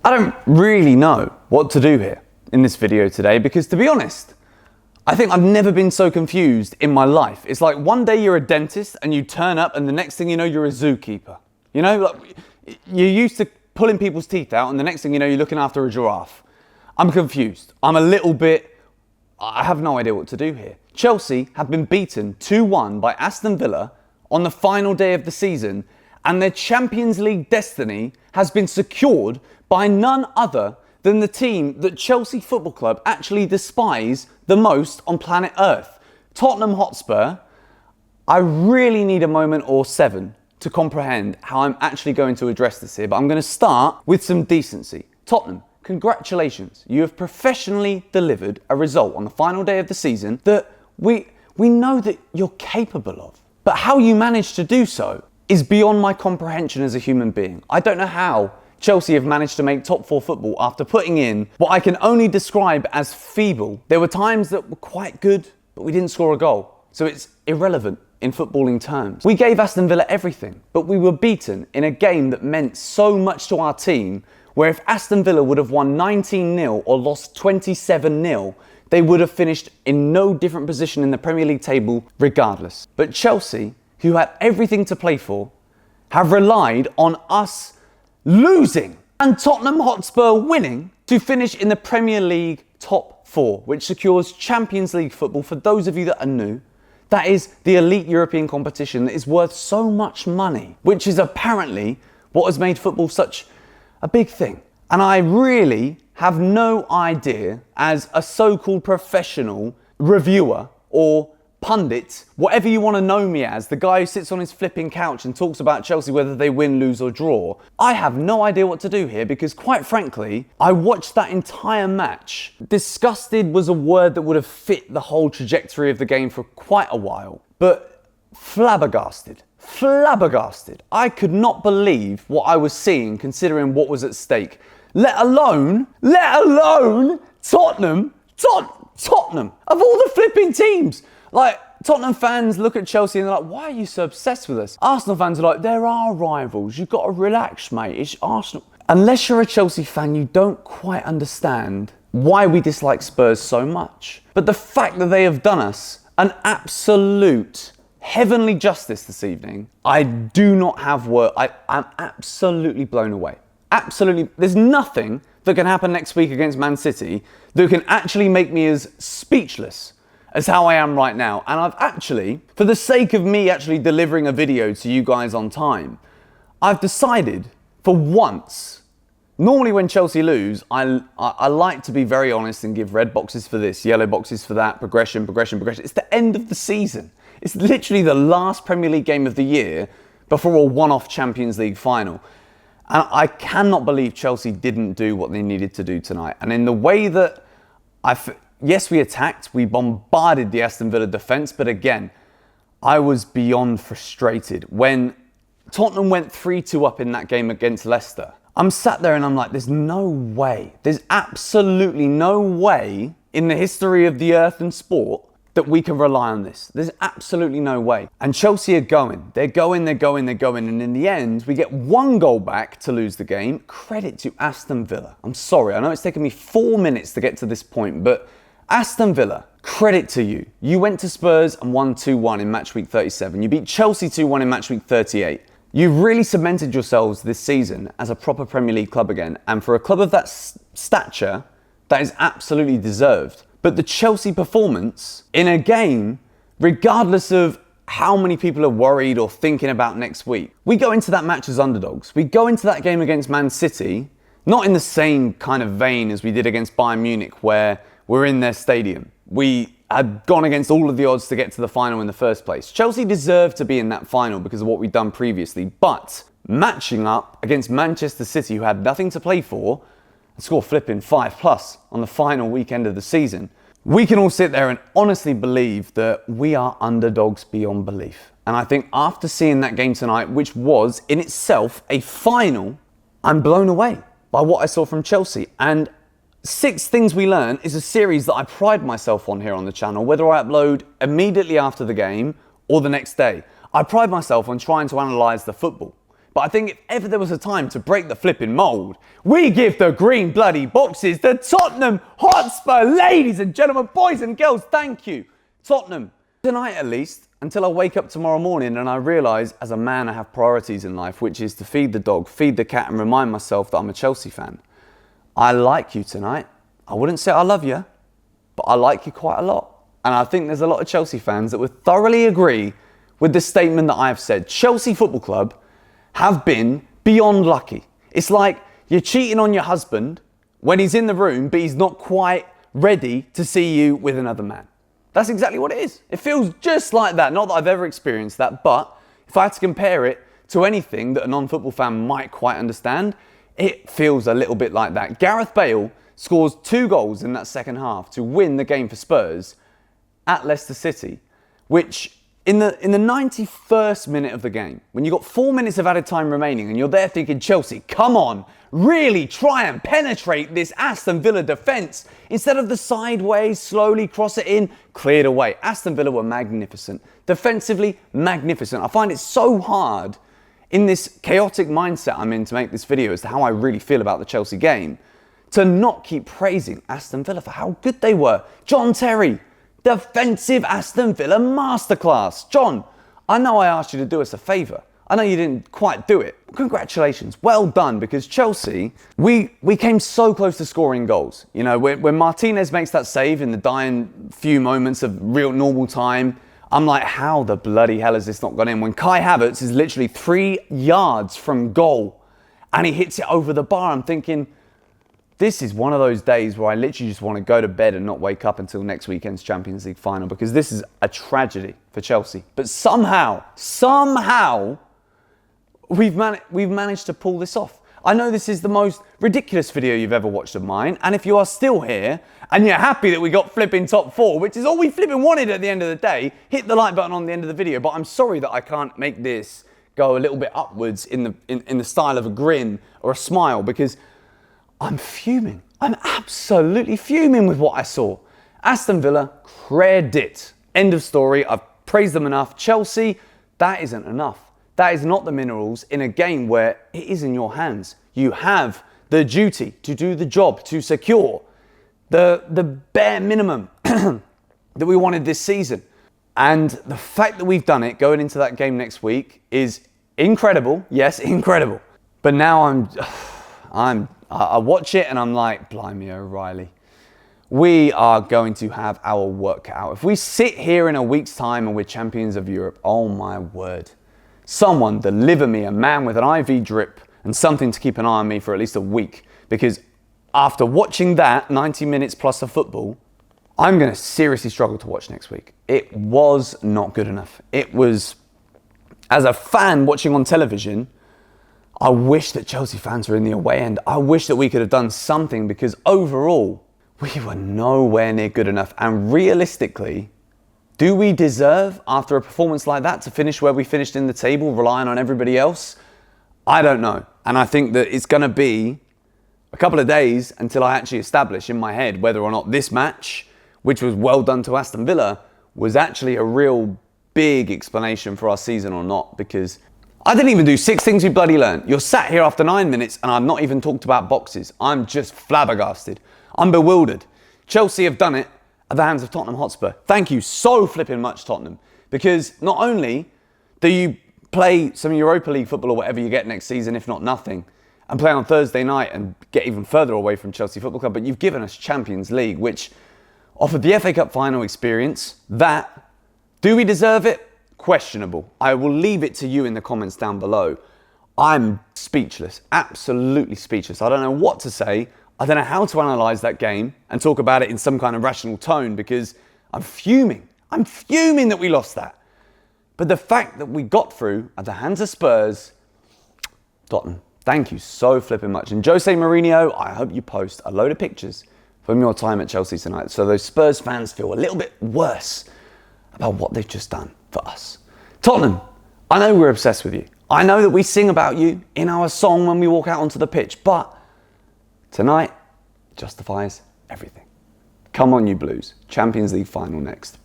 I don't really know what to do here in this video today because, to be honest, I think I've never been so confused in my life. It's like one day you're a dentist and you turn up and the next thing you know you're a zookeeper. You know, like you're used to pulling people's teeth out and the next thing you know you're looking after a giraffe. I'm confused. I have no idea what to do here. Chelsea have been beaten 2-1 by Aston Villa on the final day of the season, and their Champions League destiny has been secured by none other than the team that Chelsea Football Club actually despise the most on planet Earth. Tottenham Hotspur. I really need a moment or seven to comprehend how I'm actually going to address this here, but I'm going to start with some decency. Tottenham, congratulations. You have professionally delivered a result on the final day of the season that we know that you're capable of. But how you managed to do so is beyond my comprehension as a human being. I don't know how Chelsea have managed to make top four football after putting in what I can only describe as feeble. There were times that were quite good, but we didn't score a goal. So it's irrelevant in footballing terms. We gave Aston Villa everything, but we were beaten in a game that meant so much to our team, where if Aston Villa would have won 19-0 or lost 27-0, they would have finished in no different position in the Premier League table regardless. But Chelsea, who had everything to play for, have relied on us losing and Tottenham Hotspur winning to finish in the Premier League top four, which secures Champions League football. For those of you that are new, that is the elite European competition that is worth so much money, which is apparently what has made football such a big thing. And I really have no idea, as a so-called professional reviewer or pundit, whatever you want to know me as, the guy who sits on his flipping couch and talks about Chelsea whether they win, lose or draw. I have no idea what to do here because, quite frankly, I watched that entire match. Disgusted was a word that would have fit the whole trajectory of the game for quite a while, but flabbergasted. Flabbergasted. I could not believe what I was seeing considering what was at stake. Let alone Tottenham. Tottenham, of all the flipping teams. Like, Tottenham fans look at Chelsea and they're like, why are you so obsessed with us? Arsenal fans are like, there are rivals. You've got to relax, mate. It's Arsenal. Unless you're a Chelsea fan, you don't quite understand why we dislike Spurs so much. But the fact that they have done us an absolute heavenly justice this evening, I do not have word. I'm absolutely blown away. Absolutely. There's nothing that can happen next week against Man City that can actually make me as speechless as how I am right now. And I've actually, for the sake of me actually delivering a video to you guys on time, I've decided for once, normally when Chelsea lose, I like to be very honest and give red boxes for this, yellow boxes for that, progression. It's the end of the season. It's literally the last Premier League game of the year before a one-off Champions League final. And I cannot believe Chelsea didn't do what they needed to do tonight. And in the way that yes, we attacked, we bombarded the Aston Villa defence, but again, I was beyond frustrated. When Tottenham went 3-2 up in that game against Leicester, I'm sat there and I'm like, there's no way, there's absolutely no way in the history of the earth and sport that we can rely on this. There's absolutely no way. And Chelsea are going. They're going. And in the end, we get one goal back to lose the game. Credit to Aston Villa. I'm sorry. I know it's taken me 4 minutes to get to this point, but Aston Villa, credit to you. You went to Spurs and won 2-1 in match week 37. You beat Chelsea 2-1 in match week 38. You've really cemented yourselves this season as a proper Premier League club again. And for a club of that stature, that is absolutely deserved. But the Chelsea performance in a game, regardless of how many people are worried or thinking about next week, we go into that match as underdogs. We go into that game against Man City, not in the same kind of vein as we did against Bayern Munich, where we're in their stadium. We had gone against all of the odds to get to the final in the first place. Chelsea deserved to be in that final because of what we'd done previously, but matching up against Manchester City, who had nothing to play for, score flipping 5+ on the final weekend of the season, we can all sit there and honestly believe that we are underdogs beyond belief. And I think after seeing that game tonight, which was in itself a final, I'm blown away by what I saw from Chelsea. And 6 Things We Learn is a series that I pride myself on here on the channel, whether I upload immediately after the game or the next day. I pride myself on trying to analyse the football, But I think if ever there was a time to break the flipping mould, we give the green bloody boxes to Tottenham Hotspur. Ladies and gentlemen, boys and girls, thank you. Tottenham. Tonight at least, until I wake up tomorrow morning and I realise as a man I have priorities in life, which is to feed the dog, feed the cat and remind myself that I'm a Chelsea fan. I like you tonight. I wouldn't say I love you, but I like you quite a lot. And I think there's a lot of Chelsea fans that would thoroughly agree with the statement that I have said. Chelsea Football Club have been beyond lucky. It's like you're cheating on your husband when he's in the room, but he's not quite ready to see you with another man. That's exactly what it is. It feels just like that. Not that I've ever experienced that, but if I had to compare it to anything that a non-football fan might quite understand, it feels a little bit like that. Gareth Bale scores 2 goals in that second half to win the game for Spurs at Leicester City, which in the 91st minute of the game, when you've got 4 minutes of added time remaining and you're there thinking, Chelsea, come on, really try and penetrate this Aston Villa defence instead of the sideways, slowly cross it in, cleared away. Aston Villa were magnificent, defensively magnificent. I find it so hard in this chaotic mindset I'm in to make this video as to how I really feel about the Chelsea game, to not keep praising Aston Villa for how good they were. John Terry, defensive Aston Villa masterclass. John, I know I asked you to do us a favour. I know you didn't quite do it. Congratulations, well done, because Chelsea, we came so close to scoring goals. You know, when Martinez makes that save in the dying few moments of real normal time, I'm like, how the bloody hell has this not gone in? When Kai Havertz is literally 3 yards from goal and he hits it over the bar, I'm thinking, this is one of those days where I literally just want to go to bed and not wake up until next weekend's Champions League final, because this is a tragedy for Chelsea. But somehow, we've managed to pull this off. I know this is the most ridiculous video you've ever watched of mine, and if you are still here and you're happy that we got flipping top 4, which is all we flipping wanted at the end of the day, hit the like button on the end of the video. But I'm sorry that I can't make this go a little bit upwards in the style of a grin or a smile, because I'm fuming. I'm absolutely fuming with what I saw. Aston Villa, credit. End of story. I've praised them enough. Chelsea, that isn't enough. That is not the minerals in a game where it is in your hands. You have the duty to do the job, to secure the bare minimum that we wanted this season. And the fact that we've done it going into that game next week is incredible. Yes, incredible. But now I watch it and I'm like, blimey O'Reilly. We are going to have our work cut out. If we sit here in a week's time and we're champions of Europe, oh my word. Someone deliver me a man with an IV drip and something to keep an eye on me for at least a week. Because after watching that 90 minutes plus of football, I'm going to seriously struggle to watch next week. It was not good enough. It was, as a fan watching on television, I wish that Chelsea fans were in the away end. I wish that we could have done something, because overall, we were nowhere near good enough. And realistically, do we deserve, after a performance like that, to finish where we finished in the table, relying on everybody else? I don't know. And I think that it's going to be a couple of days until I actually establish in my head whether or not this match, which was well done to Aston Villa, was actually a real big explanation for our season or not. Because I didn't even do 6 things we bloody learned. You're sat here after 9 minutes and I've not even talked about boxes. I'm just flabbergasted. I'm bewildered. Chelsea have done it at the hands of Tottenham Hotspur. Thank you so flipping much, Tottenham. Because not only do you play some Europa League football or whatever you get next season, if not nothing, and play on Thursday night and get even further away from Chelsea Football Club, but you've given us Champions League, which offered the FA Cup final experience. That, do we deserve it? Questionable. I will leave it to you in the comments down below. I'm speechless, absolutely speechless. I don't know what to say. I don't know how to analyse that game and talk about it in some kind of rational tone, because I'm fuming. I'm fuming that we lost that. But the fact that we got through at the hands of Spurs, Tottenham, thank you so flipping much. And Jose Mourinho, I hope you post a load of pictures from your time at Chelsea tonight, so those Spurs fans feel a little bit worse about what they've just done for us. Tottenham, I know we're obsessed with you. I know that we sing about you in our song when we walk out onto the pitch, but tonight justifies everything. Come on, you Blues. Champions League final next.